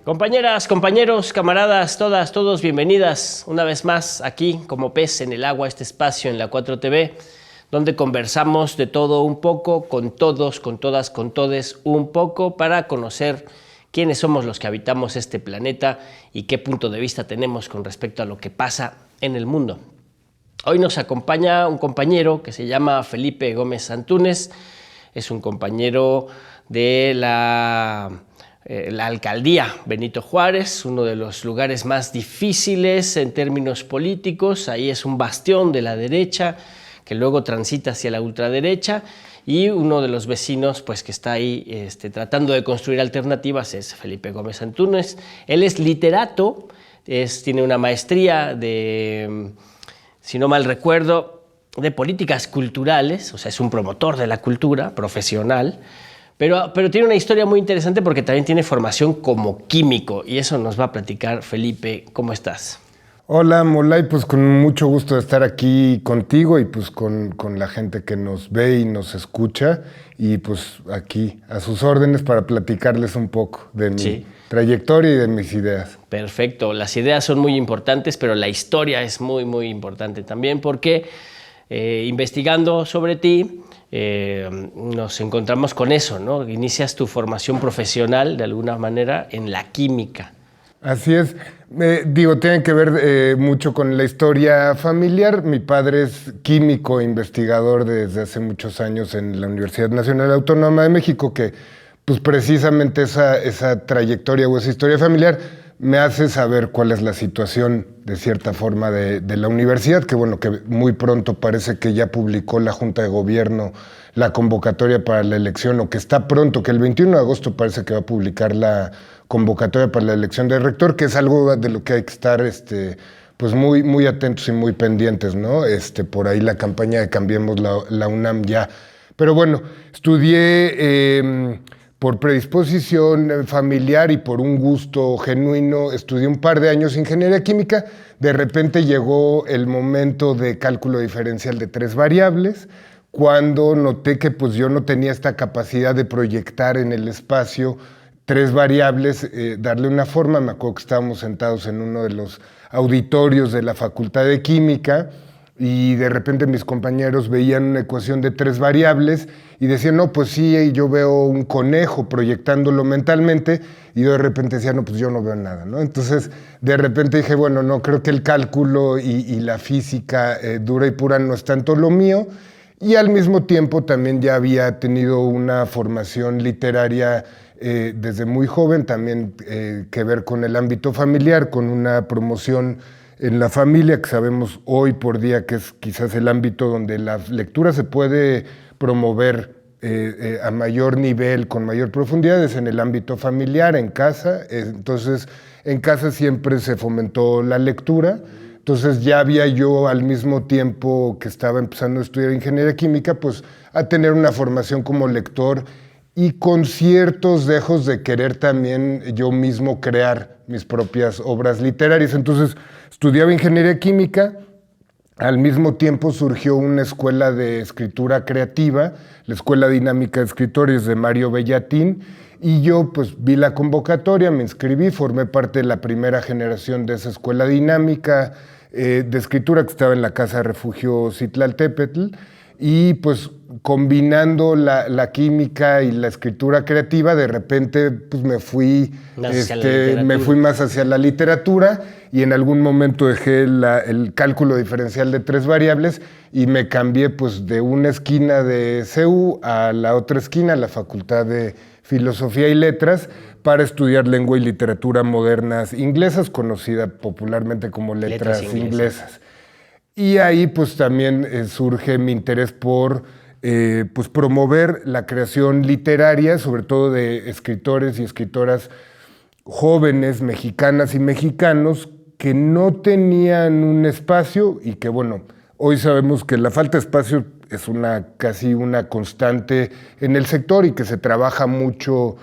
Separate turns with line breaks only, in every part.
Compañeras, compañeros, camaradas, todas, todos, bienvenidas una vez más aquí como pez en el agua, este espacio en la 4TV, donde conversamos de todo un poco, con todos, con todas, con todes un poco, para conocer quiénes somos los que habitamos este planeta y qué punto de vista tenemos con respecto a lo que pasa en el mundo. Hoy nos acompaña un compañero que se llama Felipe Gómez Antúnez, es un compañero de la alcaldía Benito Juárez, uno de los lugares más difíciles en términos políticos. Ahí es un bastión de la derecha que luego transita hacia la ultraderecha, y uno de los vecinos pues, que está ahí tratando de construir alternativas es Felipe Gómez Antúnez. Él es literato, tiene una maestría de, si no mal recuerdo, de políticas culturales, o sea, es un promotor de la cultura profesional. Pero tiene una historia muy interesante porque también tiene formación como químico, y eso nos va a platicar Felipe. ¿Cómo estás?
Hola, Molay, pues con mucho gusto de estar aquí contigo y pues con la gente que nos ve y nos escucha, y pues aquí a sus órdenes para platicarles un poco de mi trayectoria y de mis ideas.
Perfecto, las ideas son muy importantes, pero la historia es muy, muy importante también porque investigando sobre ti, nos encontramos con eso, ¿no? Inicias tu formación profesional de alguna manera en la química.
Así es. Tiene que ver mucho con la historia familiar. Mi padre es químico e investigador desde hace muchos años en la Universidad Nacional Autónoma de México, que pues precisamente esa trayectoria o esa historia familiar me hace saber cuál es la situación, de cierta forma, de la universidad, que bueno, que muy pronto parece que ya publicó la Junta de Gobierno la convocatoria para la elección, o que está pronto, que el 21 de agosto parece que va a publicar la convocatoria para la elección de rector, que es algo de lo que hay que estar pues muy, muy atentos y muy pendientes, ¿no? Por ahí la campaña de Cambiemos la UNAM ya. Pero bueno, estudié por predisposición familiar y por un gusto genuino, estudié un par de años ingeniería química. De repente llegó el momento de cálculo diferencial de 3 variables, cuando noté que pues yo no tenía esta capacidad de proyectar en el espacio 3 variables, darle una forma. Me acuerdo que estábamos sentados en uno de los auditorios de la Facultad de Química, y de repente mis compañeros veían una ecuación de 3 variables y decían, no, pues sí, yo veo un conejo proyectándolo mentalmente, y yo de repente decía, no, pues yo no veo nada, ¿no? Entonces, de repente dije, bueno, no, creo que el cálculo y la física dura y pura no es tanto lo mío, y al mismo tiempo también ya había tenido una formación literaria desde muy joven, también que ver con el ámbito familiar, con una promoción en la familia, que sabemos hoy por día que es quizás el ámbito donde la lectura se puede promover a mayor nivel, con mayor profundidad, es en el ámbito familiar, en casa. Entonces, en casa siempre se fomentó la lectura. Entonces ya había yo, al mismo tiempo que estaba empezando a estudiar ingeniería química, pues a tener una formación como lector, y con ciertos dejos de querer también yo mismo crear mis propias obras literarias. Entonces estudiaba ingeniería química, al mismo tiempo surgió una escuela de escritura creativa, la Escuela Dinámica de Escritores de Mario Bellatín, y yo pues vi la convocatoria, me inscribí, formé parte de la primera generación de esa escuela dinámica de escritura, que estaba en la Casa de Refugio Citlaltépetl, y pues combinando la química y la escritura creativa, de repente pues me fui más hacia la literatura, y en algún momento dejé el cálculo diferencial de 3 variables y me cambié pues de una esquina de CEU a la otra esquina, la Facultad de Filosofía y Letras, para estudiar lengua y literatura modernas inglesas, conocida popularmente como letras inglesas. Y ahí pues también surge mi interés por pues promover la creación literaria, sobre todo de escritores y escritoras jóvenes, mexicanas y mexicanos, que no tenían un espacio, y que bueno, hoy sabemos que la falta de espacio es casi una constante en el sector, y que se trabaja mucho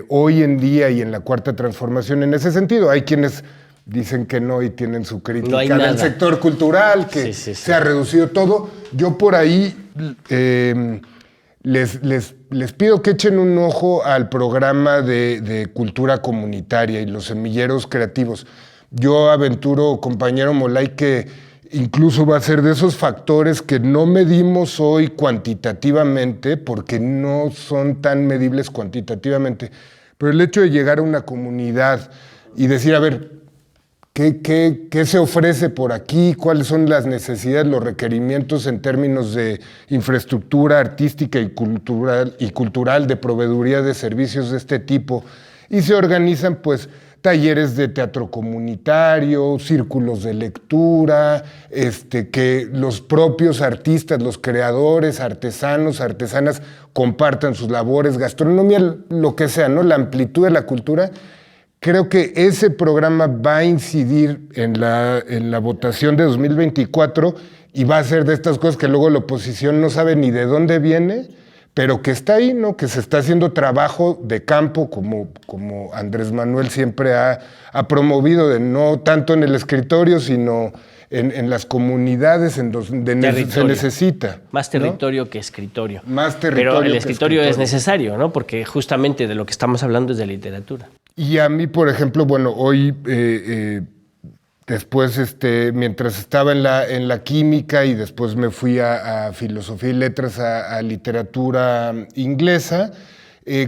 hoy en día y en la Cuarta Transformación en ese sentido. Hay quienes dicen que no y tienen su crítica del sector cultural, que se ha reducido todo. Yo por ahí les pido que echen un ojo al programa de cultura comunitaria y los semilleros creativos. Yo aventuro, compañero Molay, que incluso va a ser de esos factores que no medimos hoy cuantitativamente, porque no son tan medibles cuantitativamente. Pero el hecho de llegar a una comunidad y decir, a ver, ¿qué se ofrece por aquí? ¿Cuáles son las necesidades, los requerimientos en términos de infraestructura artística y cultural, de proveeduría de servicios de este tipo? Y se organizan, pues, talleres de teatro comunitario, círculos de lectura, que los propios artistas, los creadores, artesanos, artesanas compartan sus labores, gastronomía, lo que sea, ¿no? La amplitud de la cultura. Creo que ese programa va a incidir en la votación de 2024 y va a ser de estas cosas que luego la oposición no sabe ni de dónde viene, pero que está ahí, ¿no? Que se está haciendo trabajo de campo, como Andrés Manuel siempre ha promovido, de no tanto en el escritorio, sino en las comunidades en donde se necesita.
Más territorio, ¿no?, que escritorio.
Más territorio.
Pero el escritorio es necesario, ¿no? Porque justamente de lo que estamos hablando es de literatura.
Y a mí, por ejemplo, bueno, hoy, después, mientras estaba en la química y después me fui a filosofía y letras, a literatura inglesa,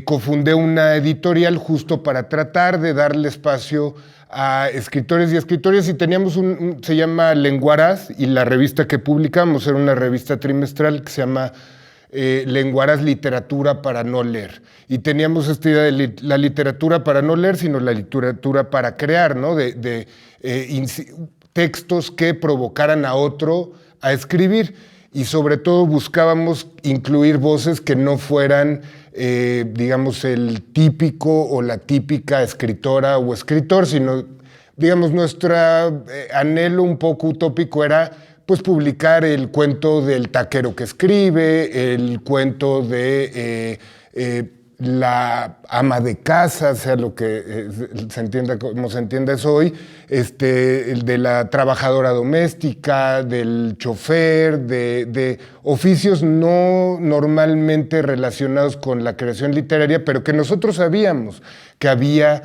cofundé una editorial justo para tratar de darle espacio a escritores y escritoras, y teníamos se llama Lenguaraz, y la revista que publicamos era una revista trimestral que se llama Lenguaraz, literatura para no leer. Y teníamos esta idea de la literatura para no leer, sino la literatura para crear, ¿no? De textos que provocaran a otro a escribir. Y sobre todo buscábamos incluir voces que no fueran, digamos, el típico o la típica escritora o escritor, sino, digamos, nuestro anhelo un poco utópico era pues publicar el cuento del taquero que escribe, el cuento de la ama de casa, sea lo que se entienda como se entienda eso hoy, el de la trabajadora doméstica, del chofer, de oficios no normalmente relacionados con la creación literaria, pero que nosotros sabíamos que había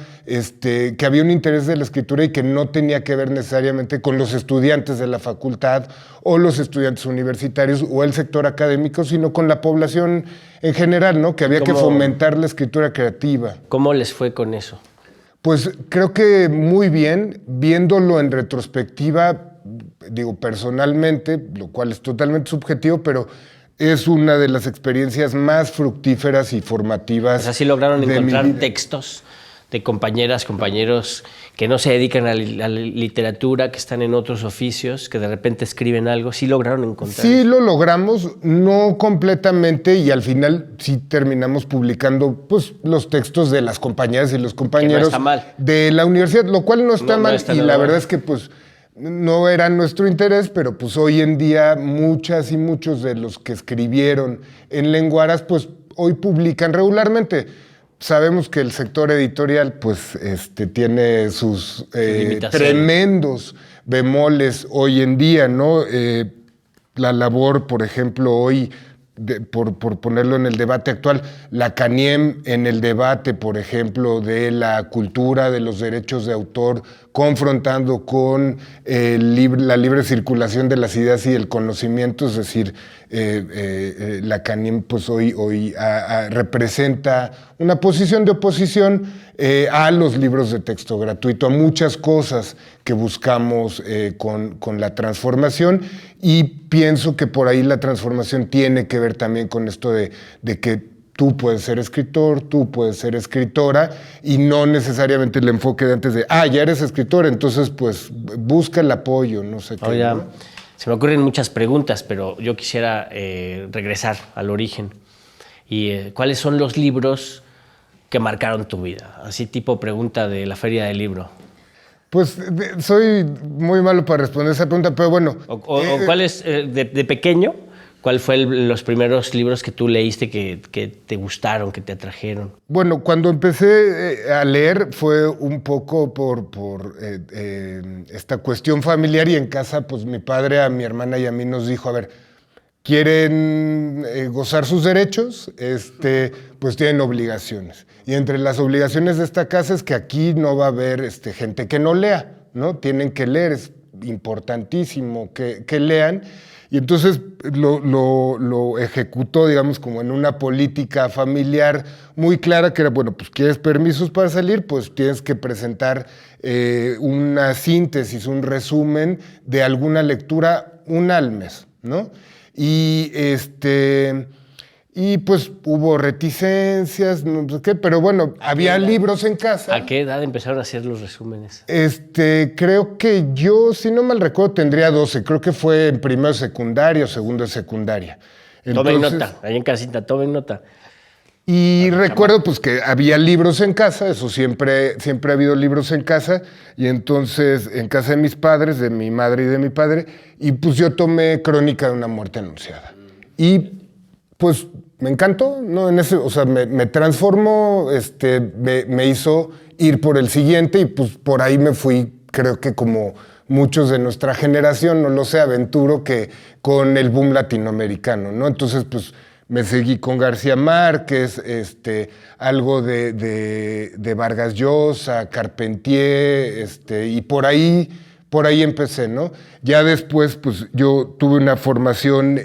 un interés de la escritura y que no tenía que ver necesariamente con los estudiantes de la facultad o los estudiantes universitarios o el sector académico, sino con la población en general, ¿no? Que había que fomentar la escritura creativa.
¿Cómo les fue con eso?
Pues creo que muy bien, viéndolo en retrospectiva, digo personalmente, lo cual es totalmente subjetivo, pero es una de las experiencias más fructíferas y formativas.
O sea, ¿sí lograron encontrar textos de compañeras, compañeros que no se dedican a la literatura, que están en otros oficios, que de repente escriben algo? ¿Sí lograron encontrar?
Sí, lo logramos, no completamente, y al final sí terminamos publicando pues, los textos de las compañeras y los compañeros de la universidad, lo cual no está mal, y la verdad es que pues no era nuestro interés, pero pues hoy en día muchas y muchos de los que escribieron en Lenguaraz pues hoy publican regularmente. Sabemos que el sector editorial pues tiene sus tremendos bemoles hoy en día, ¿no? La labor, por ejemplo, hoy, por ponerlo en el debate actual, la CANIEM en el debate, por ejemplo, de la cultura, de los derechos de autor, confrontando con la libre circulación de las ideas y el conocimiento, es decir, la CANIEM pues hoy representa una posición de oposición a los libros de texto gratuito, a muchas cosas que buscamos con la transformación, y pienso que por ahí la transformación tiene que ver también con esto de que tú puedes ser escritor, tú puedes ser escritora, y no necesariamente el enfoque de antes de, ya eres escritor, entonces pues busca el apoyo, no sé qué.
¿No? Se me ocurren muchas preguntas, pero yo quisiera regresar al origen. ¿Y cuáles son los libros que marcaron tu vida? Así tipo pregunta de la feria del libro.
Pues soy muy malo para responder esa pregunta, pero bueno.
¿O cuál es, de pequeño, cuál fue los primeros que tú leíste que te gustaron, que te atrajeron?
Bueno, cuando empecé a leer fue un poco por esta cuestión familiar, y en casa pues mi padre a mi hermana y a mí nos dijo, a ver, quieren gozar sus derechos, pues tienen obligaciones. Y entre las obligaciones de esta casa es que aquí no va a haber gente que no lea, ¿no? Tienen que leer, es importantísimo que lean. Y entonces lo ejecutó, digamos, como en una política familiar muy clara, que era, bueno, pues quieres permisos para salir, pues tienes que presentar una síntesis, un resumen de alguna lectura, una al mes, ¿no? Y y pues hubo reticencias, no sé qué, pero bueno, había libros en casa.
¿A qué edad empezaron a hacer los resúmenes?
Creo que yo, si no mal recuerdo, tendría 12. Creo que fue en primero de secundaria o segundo de secundaria.
Tomen nota, ahí en casita, tomen nota.
Y recuerdo pues que había libros en casa, eso siempre ha habido libros en casa, y entonces en casa de mis padres, de mi madre y de mi padre, y pues yo tomé Crónica de una muerte anunciada. Y pues me encantó, ¿no? O sea, me transformó, me hizo ir por el siguiente, y pues por ahí me fui, creo que como muchos de nuestra generación, no lo sé, aventuro que con el boom latinoamericano, ¿no? Entonces, pues me seguí con García Márquez, algo de Vargas Llosa, Carpentier, y por ahí empecé, ¿no? Ya después, pues yo tuve una formación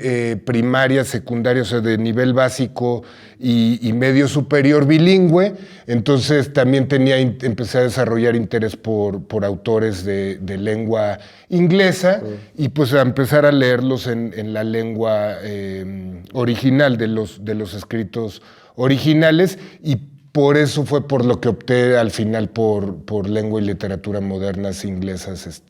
primaria, secundaria, o sea, de nivel básico y medio superior bilingüe, entonces también empecé a desarrollar interés por autores de lengua inglesa y pues a empezar a leerlos en la lengua original, de los escritos originales, y por eso fue por lo que opté al final por lengua y literatura modernas inglesas,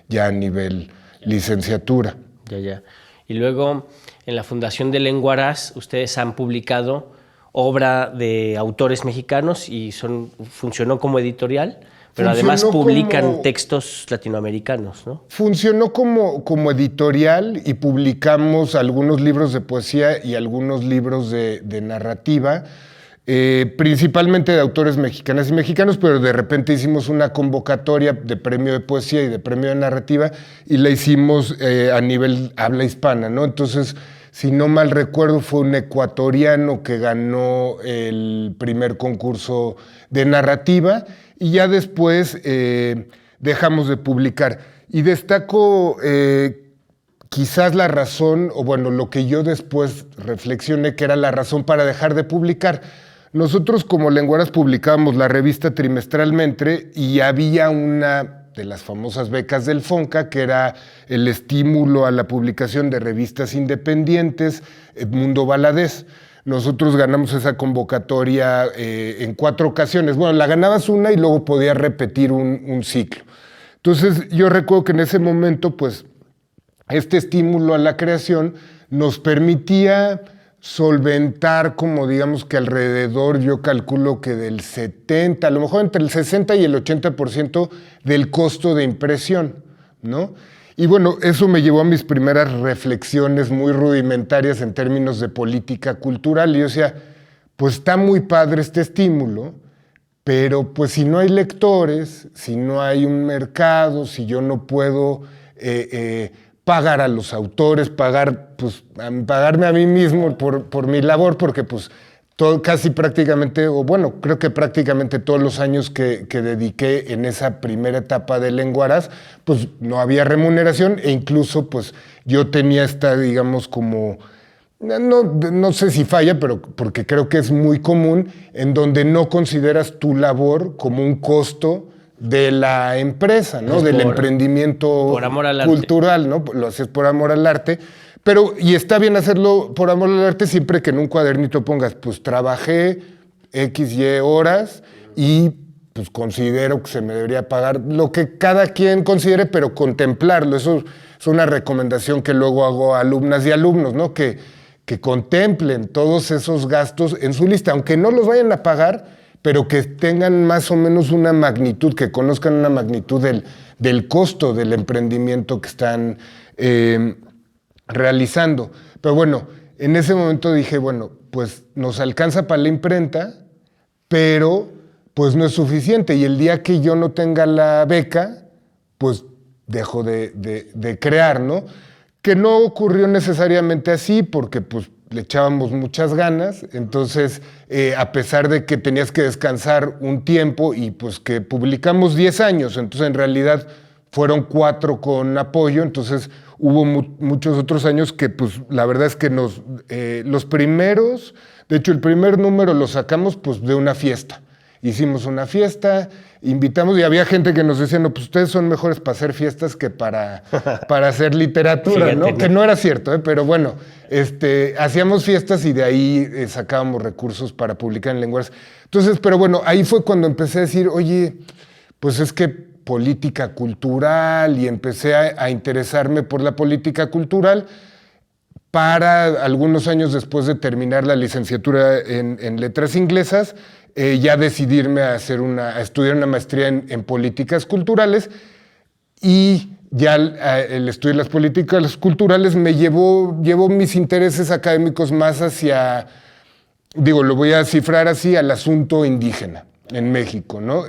ya a nivel licenciatura.
Ya. Y luego, en la Fundación de Lenguaraz, ustedes han publicado obra de autores mexicanos y funcionó como editorial, pero además publican textos latinoamericanos, ¿no?
Funcionó como editorial y publicamos algunos libros de poesía y algunos libros de narrativa, principalmente de autores mexicanas y mexicanos, pero de repente hicimos una convocatoria de premio de poesía y de premio de narrativa y la hicimos a nivel habla hispana, ¿no? Entonces, si no mal recuerdo, fue un ecuatoriano que ganó el primer concurso de narrativa y ya después dejamos de publicar. Y destaco quizás la razón, o bueno, lo que yo después reflexioné que era la razón para dejar de publicar. Nosotros como Lenguaraz publicábamos la revista trimestralmente y había una de las famosas becas del FONCA, que era el estímulo a la publicación de revistas independientes, Edmundo Valadez. Nosotros ganamos esa convocatoria en 4 ocasiones. Bueno, la ganabas una y luego podías repetir un ciclo. Entonces yo recuerdo que en ese momento, pues, este estímulo a la creación nos permitía solventar, como digamos que alrededor, yo calculo que del 70, a lo mejor entre el 60 y el 80% del costo de impresión, ¿no? Y bueno, eso me llevó a mis primeras reflexiones muy rudimentarias en términos de política cultural. Y yo decía, pues está muy padre este estímulo, pero pues si no hay lectores, si no hay un mercado, si yo no puedo pagar a los autores, pagarme a mí mismo por mi labor, porque pues casi prácticamente, o bueno, creo que prácticamente todos los años que dediqué en esa primera etapa de Lenguaraz, pues no había remuneración e incluso pues yo tenía esta, digamos, como, no sé si falla, pero porque creo que es muy común, en donde no consideras tu labor como un costo de la empresa, ¿no? Del emprendimiento
por amor al
cultural, ¿no? Lo haces por amor al arte. Pero, y está bien hacerlo por amor al arte siempre que en un cuadernito pongas, pues trabajé X, Y horas y pues considero que se me debería pagar lo que cada quien considere, pero contemplarlo. Eso es una recomendación que luego hago a alumnas y alumnos, ¿no? Que contemplen todos esos gastos en su lista, aunque no los vayan a pagar, pero que tengan más o menos una magnitud, que conozcan una magnitud del costo del emprendimiento que están realizando. Pero bueno, en ese momento dije, bueno, pues nos alcanza para la imprenta, pero pues no es suficiente. Y el día que yo no tenga la beca, pues dejo de crear, ¿no? que no ocurrió necesariamente así porque pues le echábamos muchas ganas, entonces a pesar de que tenías que descansar un tiempo y pues que publicamos 10 años, entonces en realidad fueron 4 con apoyo, entonces hubo muchos otros años que pues la verdad es que los primeros, de hecho el primer número lo sacamos pues de una fiesta. Hicimos una fiesta, invitamos y había gente que nos decía, no, pues ustedes son mejores para hacer fiestas que para hacer literatura,
Fíjate,
¿no? Que no era cierto, pero bueno, hacíamos fiestas y de ahí sacábamos recursos para publicar en lenguas. Entonces, pero bueno, ahí fue cuando empecé a decir, oye, pues es que política cultural y empecé a interesarme por la política cultural para algunos años después de terminar la licenciatura en letras inglesas, ya decidirme a estudiar una maestría en políticas culturales y ya el estudio de las políticas culturales me llevó mis intereses académicos más hacia, lo voy a cifrar así, al asunto indígena en México, ¿no?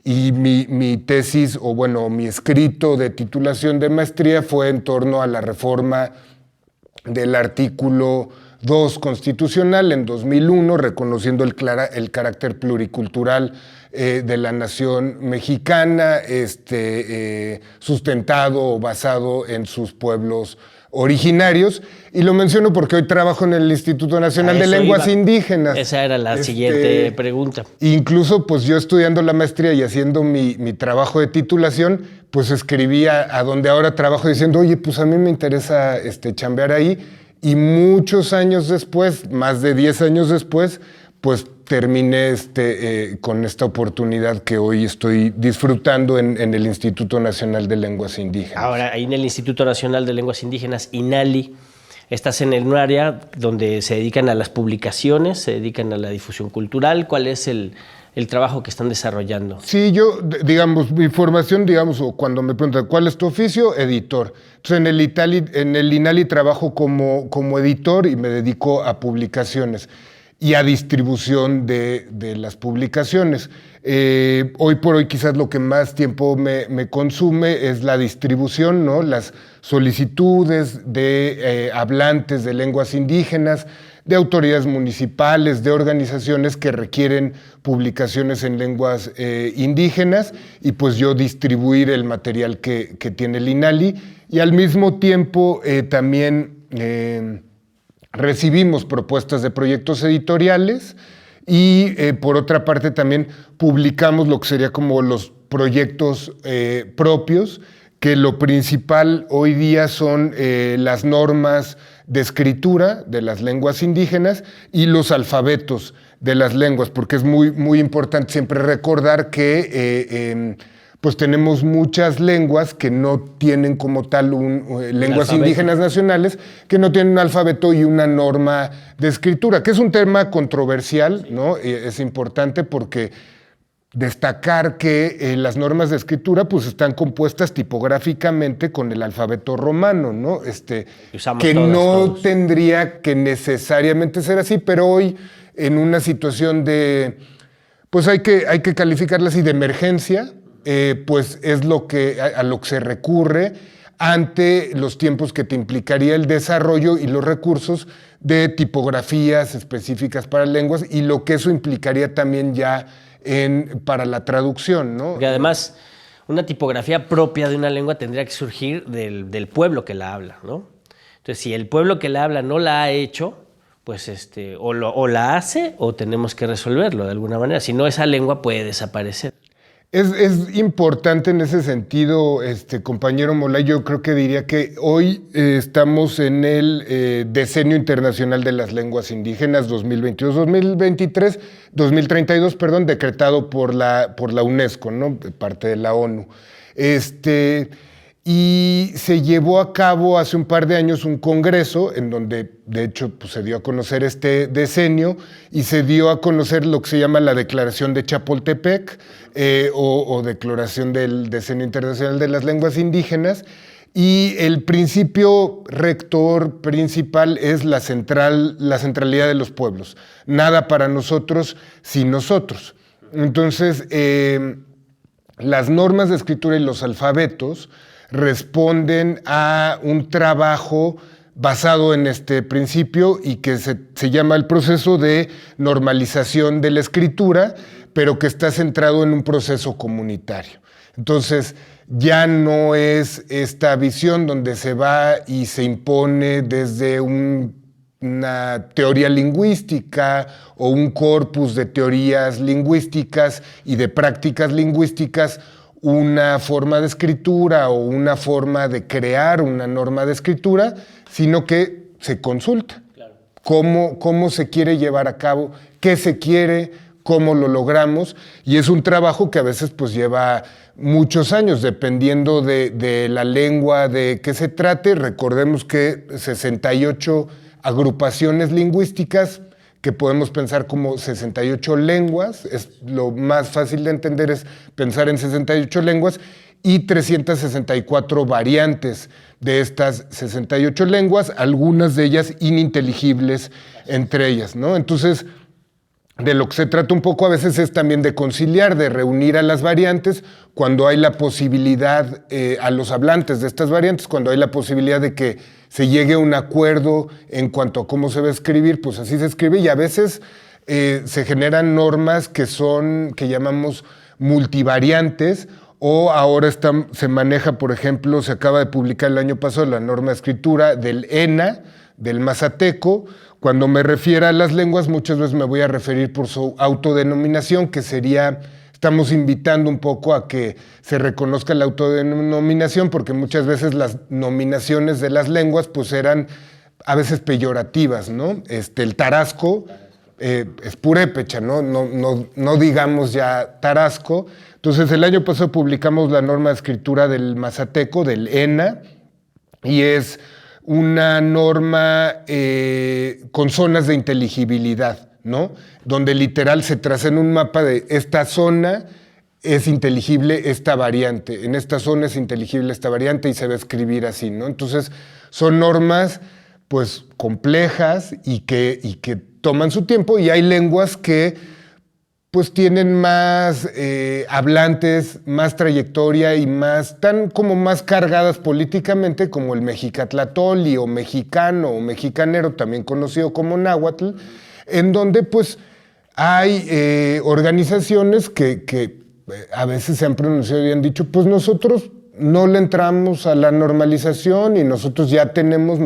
Y mi tesis, o bueno, mi escrito de titulación de maestría fue en torno a la reforma del artículo 2 constitucional en 2001, reconociendo el carácter pluricultural de la nación mexicana, sustentado o basado en sus pueblos originarios. Y lo menciono porque hoy trabajo en el Instituto Nacional de Lenguas Indígenas.
Esa era la siguiente pregunta.
Incluso, pues yo estudiando la maestría y haciendo mi trabajo de titulación, pues escribía a donde ahora trabajo diciendo, oye, pues a mí me interesa chambear ahí. Y muchos años después, más de 10 años después, pues terminé con esta oportunidad que hoy estoy disfrutando en el Instituto Nacional de Lenguas Indígenas.
Ahora, ahí en el Instituto Nacional de Lenguas Indígenas, INALI, estás en un área donde se dedican a las publicaciones, se dedican a la difusión cultural. ¿Cuál es el trabajo que están desarrollando?
Sí, yo, mi formación, o cuando me preguntan, ¿cuál es tu oficio? Editor. Entonces, en el INALI trabajo como editor y me dedico a publicaciones y a distribución de las publicaciones. Hoy por hoy quizás lo que más tiempo me consume es la distribución, ¿no? Las solicitudes de hablantes de lenguas indígenas, de autoridades municipales, de organizaciones que requieren publicaciones en lenguas indígenas y pues yo distribuir el material que tiene el INALI y al mismo tiempo también recibimos propuestas de proyectos editoriales y por otra parte también publicamos lo que sería como los proyectos propios, que lo principal hoy día son las normas de escritura de las lenguas indígenas y los alfabetos de las lenguas, porque es muy, muy importante siempre recordar que pues tenemos muchas lenguas que no tienen como tal lenguas indígenas nacionales, que no tienen un alfabeto y una norma de escritura, que es un tema controversial, ¿no? Es importante porque destacar que las normas de escritura pues están compuestas tipográficamente con el alfabeto romano, ¿no? Que todos. Tendría que necesariamente ser así, pero hoy en una situación de, pues hay que calificarla así de emergencia, pues es a lo que se recurre ante los tiempos que te implicaría el desarrollo y los recursos de tipografías específicas para lenguas y lo que eso implicaría también ya para la traducción, ¿no?
Porque además, una tipografía propia de una lengua tendría que surgir del pueblo que la habla, ¿no? Entonces, si el pueblo que la habla no la ha hecho, pues o la hace o tenemos que resolverlo de alguna manera. Si no, esa lengua puede desaparecer.
Es importante en ese sentido, compañero Molay, yo creo que diría que hoy estamos en el Decenio Internacional de las Lenguas Indígenas 2022-2023, 2032, perdón, decretado por la UNESCO, ¿no? Parte de la ONU. Y se llevó a cabo hace un par de años un congreso en donde, de hecho, pues, se dio a conocer este decenio y se dio a conocer lo que se llama la Declaración de Chapultepec o Declaración del Decenio Internacional de las Lenguas Indígenas. Y el principio rector principal es la centralidad de los pueblos. Nada para nosotros sin nosotros. Entonces, las normas de escritura y los alfabetos responden a un trabajo basado en este principio y que se llama el proceso de normalización de la escritura, pero que está centrado en un proceso comunitario. Entonces, ya no es esta visión donde se va y se impone desde una teoría lingüística o un corpus de teorías lingüísticas y de prácticas lingüísticas, una forma de escritura o una forma de crear una norma de escritura, sino que se consulta. Claro. ¿Cómo se quiere llevar a cabo? ¿Qué se quiere? ¿Cómo lo logramos? Y es un trabajo que a veces pues lleva muchos años, dependiendo de la lengua de que se trate. Recordemos que 68 agrupaciones lingüísticas, que podemos pensar como 68 lenguas, es lo más fácil de entender es pensar en 68 lenguas, y 364 variantes de estas 68 lenguas, algunas de ellas ininteligibles entre ellas, ¿no? Entonces, de lo que se trata un poco a veces es también de conciliar, de reunir a las variantes cuando hay la posibilidad, a los hablantes de estas variantes, cuando hay la posibilidad de que se llegue a un acuerdo en cuanto a cómo se va a escribir, pues así se escribe, y a veces se generan normas que llamamos multivariantes, o ahora se maneja, por ejemplo, se acaba de publicar el año pasado la norma de escritura del ENA, del mazateco. Cuando me refiera a las lenguas, muchas veces me voy a referir por su autodenominación, que sería, estamos invitando un poco a que se reconozca la autodenominación, porque muchas veces las nominaciones de las lenguas pues eran a veces peyorativas, ¿no? El tarasco es purépecha, ¿no? No digamos ya tarasco. Entonces, el año pasado publicamos la norma de escritura del mazateco, del ENA, y es una norma con zonas de inteligibilidad, ¿no? Donde literal se traza en un mapa de esta zona es inteligible esta variante, en esta zona es inteligible esta variante y se va a escribir así, ¿no? Entonces, son normas pues complejas y que toman su tiempo, y hay lenguas que pues tienen más hablantes, más trayectoria y están como más cargadas políticamente, como el mexicatlatoli o mexicano o mexicanero, también conocido como náhuatl, en donde pues hay organizaciones que a veces se han pronunciado y han dicho, pues nosotros no le entramos a la normalización y nosotros ya tenemos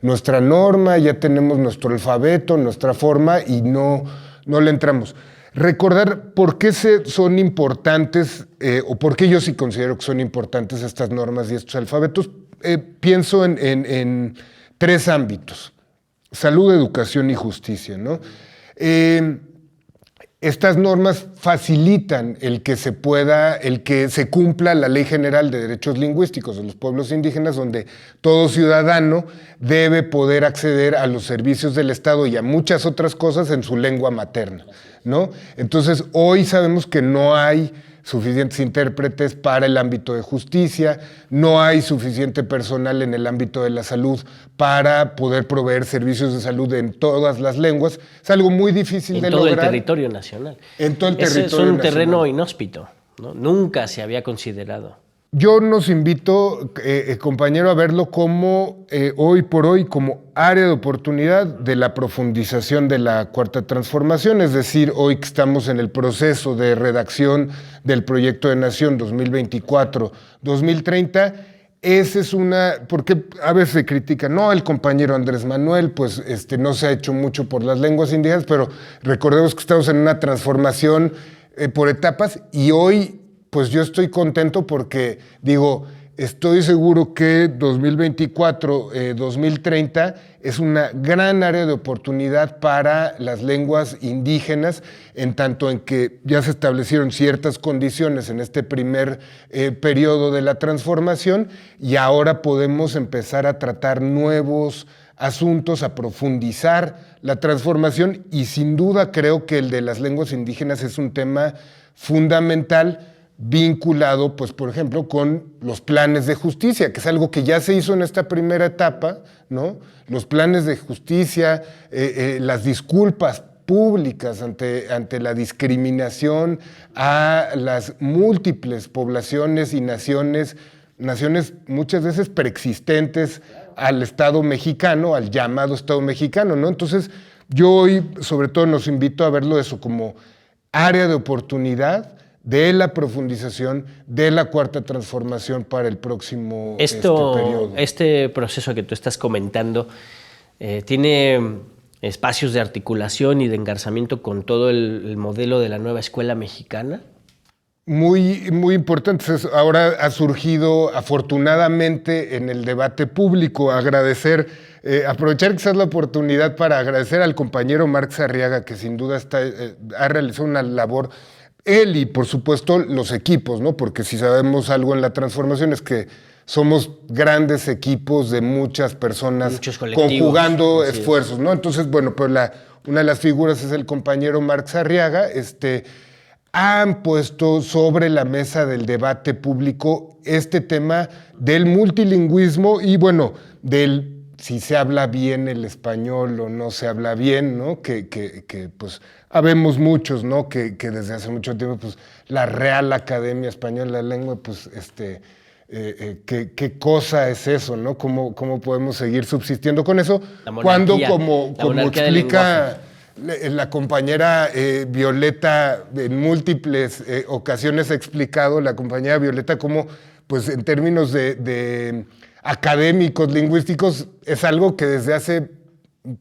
nuestra norma, ya tenemos nuestro alfabeto, nuestra forma, y no le entramos. Recordar por qué son importantes, o por qué yo sí considero que son importantes estas normas y estos alfabetos. Pienso en tres ámbitos: salud, educación y justicia, ¿no? Estas normas facilitan el que se cumpla la Ley General de Derechos Lingüísticos de los Pueblos Indígenas, donde todo ciudadano debe poder acceder a los servicios del Estado y a muchas otras cosas en su lengua materna, ¿no? Entonces, hoy sabemos que no hay suficientes intérpretes para el ámbito de justicia, no hay suficiente personal en el ámbito de la salud para poder proveer servicios de salud en todas las lenguas. Es algo muy difícil de lograr.
En todo el territorio nacional.
En todo el territorio nacional.
Es un terreno inhóspito, ¿no? Nunca se había considerado.
Yo nos invito, compañero, a verlo como hoy por hoy como área de oportunidad de la profundización de la Cuarta Transformación, es decir, hoy que estamos en el proceso de redacción del Proyecto de Nación 2024-2030, esa es porque a veces se critica, no, el compañero Andrés Manuel, pues no se ha hecho mucho por las lenguas indígenas, pero recordemos que estamos en una transformación por etapas, y hoy pues yo estoy contento porque, estoy seguro que 2024-2030 es una gran área de oportunidad para las lenguas indígenas, en tanto en que ya se establecieron ciertas condiciones en este primer periodo de la transformación, y ahora podemos empezar a tratar nuevos asuntos, a profundizar la transformación, y sin duda creo que el de las lenguas indígenas es un tema fundamental, vinculado, pues, por ejemplo, con los planes de justicia, que es algo que ya se hizo en esta primera etapa, ¿no? Los planes de justicia, las disculpas públicas ante la discriminación a las múltiples poblaciones y naciones naciones muchas veces preexistentes al Estado mexicano, al llamado Estado mexicano, ¿no? Entonces, yo hoy, sobre todo, nos invito a verlo eso como área de oportunidad de la profundización de la cuarta transformación para el próximo periodo.
Este proceso que tú estás comentando tiene espacios de articulación y de engarzamiento con todo el modelo de la nueva escuela mexicana.
Muy, muy importante. Ahora ha surgido afortunadamente en el debate público. Aprovechar quizás la oportunidad para agradecer al compañero Marx Arriaga, que sin duda ha realizado una labor, él y por supuesto los equipos, ¿no? Porque si sabemos algo en la transformación es que somos grandes equipos de muchas personas conjugando esfuerzos, ¿no? Entonces, bueno, pues una de las figuras es el compañero Marx Arriaga, han puesto sobre la mesa del debate público este tema del multilingüismo y, bueno, del si se habla bien el español o no se habla bien, ¿no? Que pues, habemos muchos, ¿no? Que desde hace mucho tiempo, pues, la Real Academia Española de la Lengua, pues, ¿qué cosa es eso, ¿no? ¿Cómo podemos seguir subsistiendo con eso? Cuando, como explica la compañera Violeta, en múltiples ocasiones ha explicado la compañera Violeta cómo, pues en términos de académicos, lingüísticos, es algo que desde hace,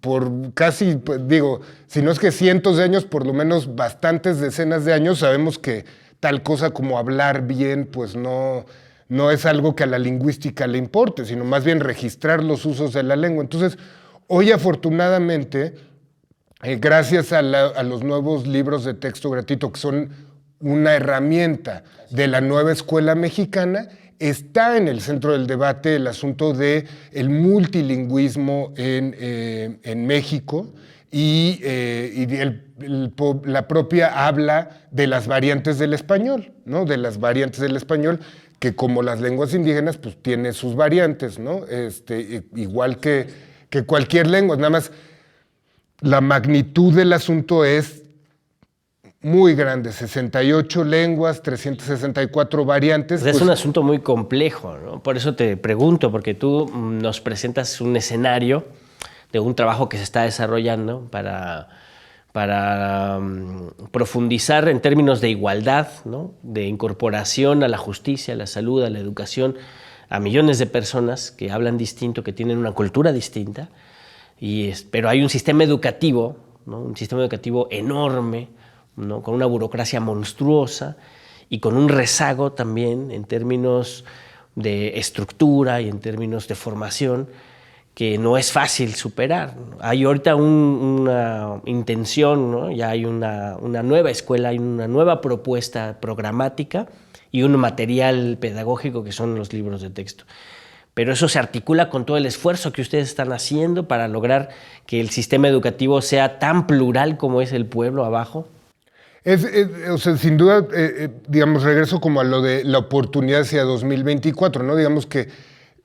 por casi, pues, digo, si no es que cientos de años, por lo menos bastantes decenas de años, sabemos que tal cosa como hablar bien, pues no es algo que a la lingüística le importe, sino más bien registrar los usos de la lengua. Entonces, hoy afortunadamente, gracias a los nuevos libros de texto gratuito, que son una herramienta de la nueva escuela mexicana, está en el centro del debate el asunto del multilingüismo en México y la propia habla de las variantes del español, ¿no? De las variantes del español, que como las lenguas indígenas, pues tiene sus variantes, ¿no? Igual que cualquier lengua, nada más la magnitud del asunto es muy grande, 68 lenguas, 364 variantes.
Pues es un asunto muy complejo, ¿no? Por eso te pregunto, porque tú nos presentas un escenario de un trabajo que se está desarrollando para profundizar en términos de igualdad, ¿no? De incorporación a la justicia, a la salud, a la educación, a millones de personas que hablan distinto, que tienen una cultura distinta, pero hay un sistema educativo, ¿no? Un sistema educativo enorme, ¿no? Con una burocracia monstruosa y con un rezago también en términos de estructura y en términos de formación que no es fácil superar. Hay ahorita una intención, ¿no? Ya hay una nueva escuela, hay una nueva propuesta programática y un material pedagógico que son los libros de texto. Pero eso se articula con todo el esfuerzo que ustedes están haciendo para lograr que el sistema educativo sea tan plural como es el pueblo abajo.
O sea, sin duda, digamos, regreso como a lo de la oportunidad hacia 2024, ¿no? Digamos que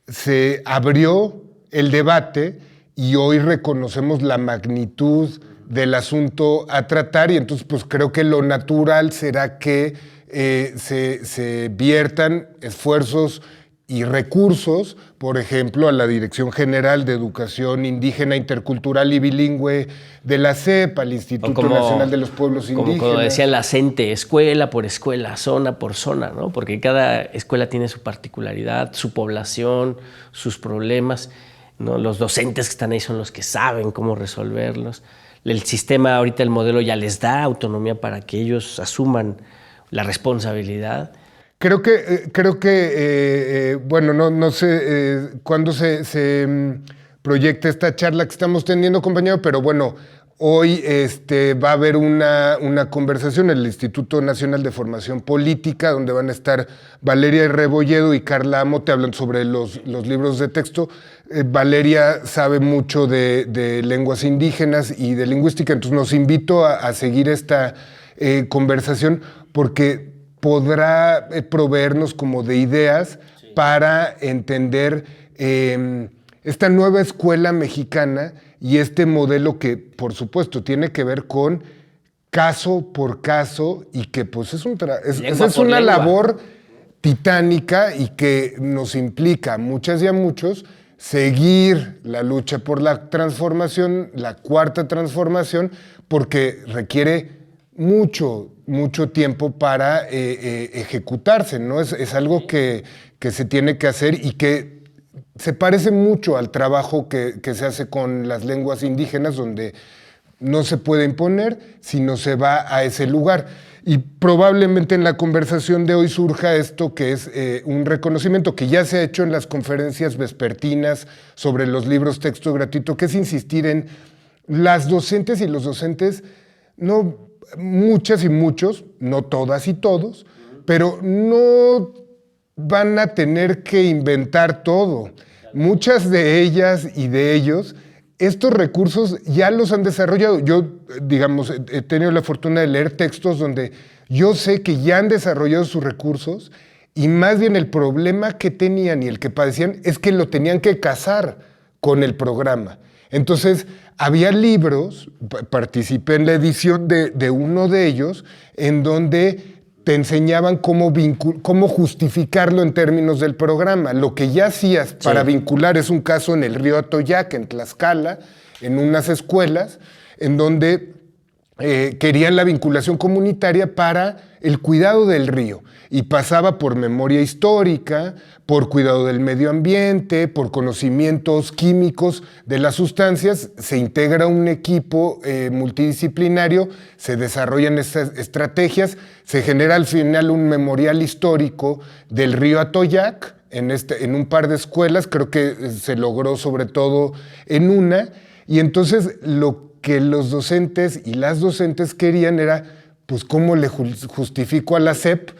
se abrió el debate y hoy reconocemos la magnitud del asunto a tratar y entonces pues creo que lo natural será que se viertan esfuerzos y recursos, por ejemplo, a la Dirección General de Educación Indígena, Intercultural y Bilingüe de la CEP, al Instituto Nacional de los Pueblos Indígenas.
Como decía la CENTE, escuela por escuela, zona por zona, ¿no? Porque cada escuela tiene su particularidad, su población, sus problemas, ¿no? Los docentes que están ahí son los que saben cómo resolverlos. El sistema, ahorita el modelo ya les da autonomía para que ellos asuman la responsabilidad.
Creo que bueno, no sé cuándo se proyecta esta charla que estamos teniendo, compañero, pero bueno, hoy va a haber una conversación en el Instituto Nacional de Formación Política, donde van a estar Valeria Rebolledo y Carla Amote hablando sobre los libros de texto. Valeria sabe mucho de lenguas indígenas y de lingüística, entonces nos invito a seguir esta conversación porque podrá proveernos como de ideas para entender esta nueva escuela mexicana y este modelo que, por supuesto, tiene que ver con caso por caso y que pues es una labor titánica y que nos implica a muchas y a muchos seguir la lucha por la transformación, la cuarta transformación, porque requiere mucho tiempo para ejecutarse, ¿no? Es algo que se tiene que hacer y que se parece mucho al trabajo que se hace con las lenguas indígenas, donde no se puede imponer, sino se va a ese lugar. Y probablemente en la conversación de hoy surja esto, que es un reconocimiento que ya se ha hecho en las conferencias vespertinas sobre los libros texto gratuito, que es insistir en las docentes y los docentes, no muchas y muchos, no todas y todos, pero no van a tener que inventar todo. Muchas de ellas y de ellos, estos recursos ya los han desarrollado. Yo, digamos, he tenido la fortuna de leer textos donde yo sé que ya han desarrollado sus recursos y más bien el problema que tenían y el que padecían es que lo tenían que casar con el programa. Entonces, había libros, participé en la edición de uno de ellos, en donde te enseñaban cómo justificarlo en términos del programa. Lo que ya hacías para vincular es un caso en el río Atoyac, en Tlaxcala, en unas escuelas, en donde querían la vinculación comunitaria para el cuidado del río. Y pasaba por memoria histórica, por cuidado del medio ambiente, por conocimientos químicos de las sustancias. Se integra un equipo multidisciplinario, se desarrollan estas estrategias, se genera al final un memorial histórico del río Atoyac en un par de escuelas, creo que se logró sobre todo en una, y entonces lo que los docentes y las docentes querían era, pues, ¿cómo le justifico a la SEP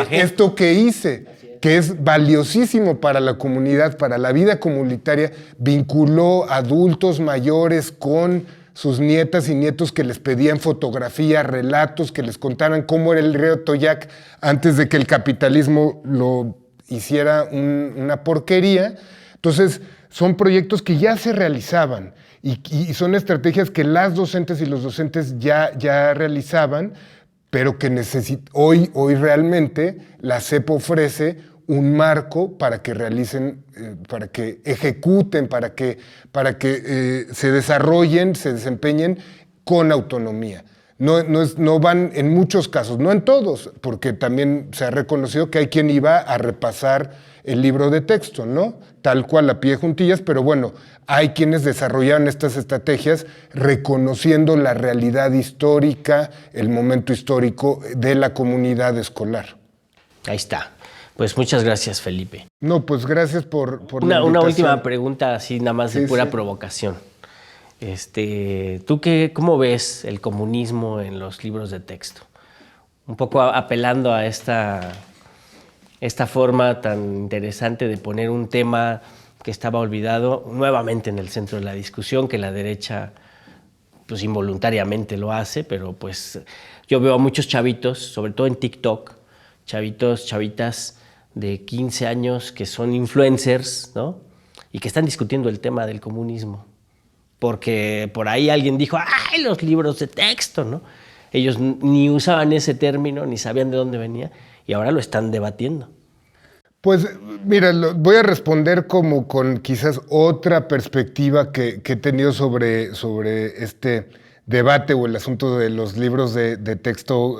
esto que hice? Que es valiosísimo para la comunidad, para la vida comunitaria. Vinculó adultos mayores con sus nietas y nietos que les pedían fotografías, relatos, que les contaran cómo era el río Atoyac antes de que el capitalismo lo hiciera una porquería. Entonces, son proyectos que ya se realizaban y son estrategias que las docentes y los docentes ya realizaban, pero que hoy realmente la SEP ofrece un marco para que realicen, para que ejecuten, para que se desarrollen, se desempeñen con autonomía. No van en muchos casos, no en todos, porque también se ha reconocido que hay quien iba a repasar el libro de texto, ¿no? Tal cual a pie juntillas, pero bueno, hay quienes desarrollaron estas estrategias reconociendo la realidad histórica, el momento histórico de la comunidad escolar.
Ahí está. Pues muchas gracias, Felipe.
No, pues gracias por la invitación.
Una última pregunta, así nada más de pura provocación. ¿Tú cómo ves el comunismo en los libros de texto? Un poco apelando a esta forma tan interesante de poner un tema que estaba olvidado nuevamente en el centro de la discusión, que la derecha pues involuntariamente lo hace, pero pues yo veo a muchos chavitos, sobre todo en TikTok, chavitas de 15 años que son influencers, ¿no? Y que están discutiendo el tema del comunismo. Porque por ahí alguien dijo, ¡ay, los libros de texto!, ¿no? Ellos ni usaban ese término, ni sabían de dónde venía, y ahora lo están debatiendo.
Pues mira, voy a responder como con quizás otra perspectiva que he tenido sobre este debate o el asunto de los libros de texto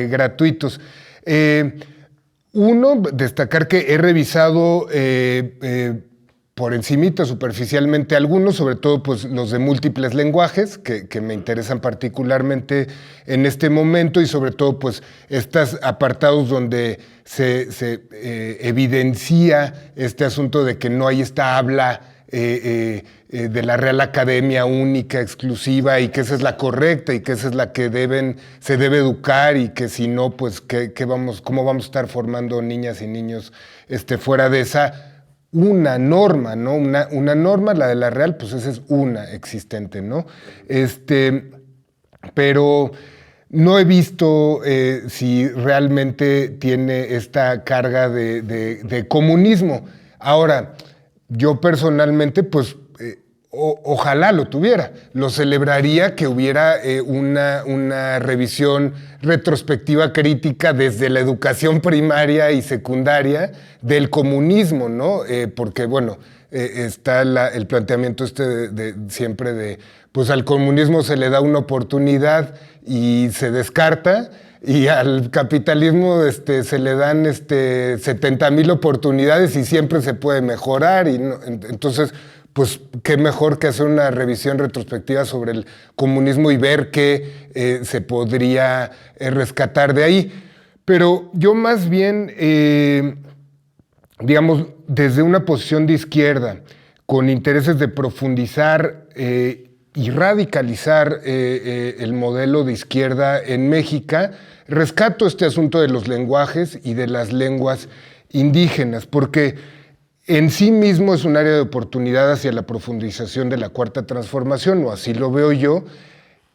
gratuitos. Uno, destacar que he revisado por encimita, superficialmente algunos, sobre todo pues, los de múltiples lenguajes, que me interesan particularmente en este momento, y sobre todo pues, estos apartados donde se evidencia este asunto de que no hay esta habla de la Real Academia única, exclusiva, y que esa es la correcta y que esa es la que se debe educar, y que si no, pues ¿cómo vamos a estar formando niñas y niños fuera de esa una norma, ¿no? Una norma, la de la Real, pues esa es una existente, ¿no? Pero no he visto si realmente tiene esta carga de comunismo. Ahora, yo personalmente, pues, Ojalá lo tuviera. Lo celebraría que hubiera una revisión retrospectiva crítica desde la educación primaria y secundaria del comunismo, ¿no? Porque, bueno, está el planteamiento siempre de, pues al comunismo se le da una oportunidad y se descarta, y al capitalismo se le dan 70,000 oportunidades y siempre se puede mejorar. Y no, entonces, pues qué mejor que hacer una revisión retrospectiva sobre el comunismo y ver qué se podría rescatar de ahí. Pero yo más bien, digamos, desde una posición de izquierda, con intereses de profundizar y radicalizar el modelo de izquierda en México, rescato este asunto de los lenguajes y de las lenguas indígenas, porque en sí mismo es un área de oportunidad hacia la profundización de la Cuarta Transformación, o así lo veo yo,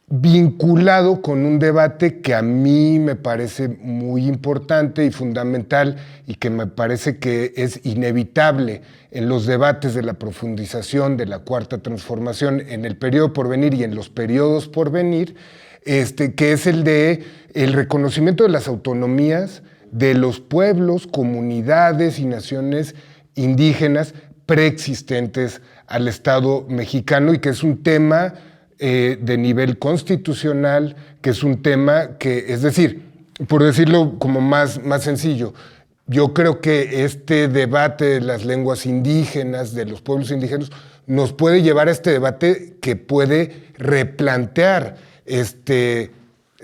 vinculado con un debate que a mí me parece muy importante y fundamental, y que me parece que es inevitable en los debates de la profundización de la Cuarta Transformación en el periodo por venir y en los periodos por venir, que es el de el reconocimiento de las autonomías de los pueblos, comunidades y naciones indígenas preexistentes al Estado mexicano, y que es un tema de nivel constitucional, que es un tema que, es decir, por decirlo como más sencillo, yo creo que este debate de las lenguas indígenas, de los pueblos indígenas, nos puede llevar a este debate que puede replantear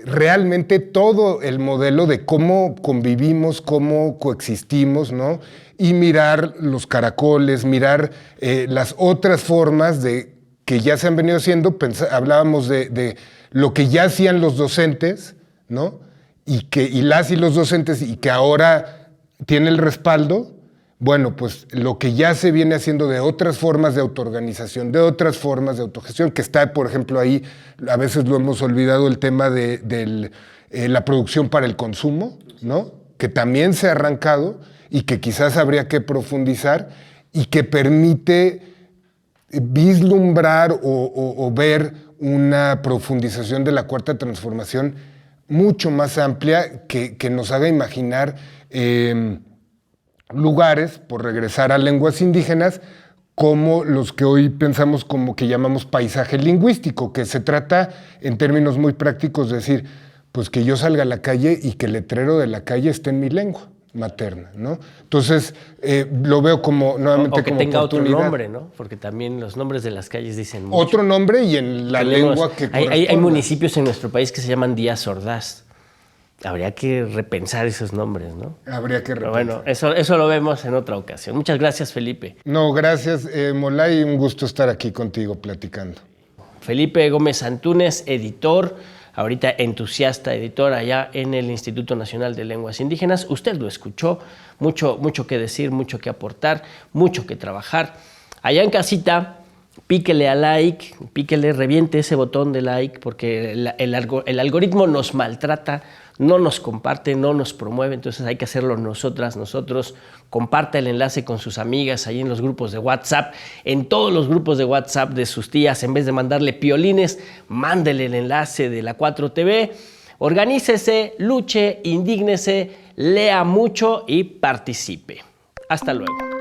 realmente todo el modelo de cómo convivimos, cómo coexistimos, ¿no? Y mirar los caracoles, mirar las otras formas que ya se han venido haciendo. Hablábamos de lo que ya hacían los docentes, ¿no? Y los docentes, y que ahora tiene el respaldo. Bueno, pues lo que ya se viene haciendo de otras formas de autoorganización, de otras formas de autogestión, que está, por ejemplo, ahí, a veces lo hemos olvidado, el tema de la producción para el consumo, ¿no? Que también se ha arrancado y que quizás habría que profundizar, y que permite vislumbrar o ver una profundización de la Cuarta Transformación mucho más amplia, que nos haga imaginar lugares, por regresar a lenguas indígenas, como los que hoy pensamos como que llamamos paisaje lingüístico, que se trata en términos muy prácticos de decir, pues que yo salga a la calle y que el letrero de la calle esté en mi lengua materna, ¿no? Entonces, lo veo como nuevamente
o que
como
tenga
oportunidad.
otro nombre, ¿no? Porque también los nombres de las calles dicen mucho.
Otro nombre y en la lengua que corresponda.
Hay municipios en nuestro país que se llaman Díaz Ordaz. Habría que repensar esos nombres, ¿no?
Habría que repensar.
Pero bueno, eso lo vemos en otra ocasión. Muchas gracias, Felipe.
No, gracias, Molay, un gusto estar aquí contigo platicando.
Felipe Gómez Antúnez, editor, ahorita entusiasta editor allá en el Instituto Nacional de Lenguas Indígenas. Usted lo escuchó, mucho que decir, mucho que aportar, mucho que trabajar. Allá en casita, píquele a like, reviente ese botón de like, porque el algoritmo nos maltrata, no nos comparte, no nos promueve, entonces hay que hacerlo nosotros. Comparta el enlace con sus amigas ahí en los grupos de WhatsApp, en todos los grupos de WhatsApp de sus tías. En vez de mandarle piolines, mándele el enlace de la 4TV. Organícese, luche, indígnese, lea mucho y participe. Hasta luego.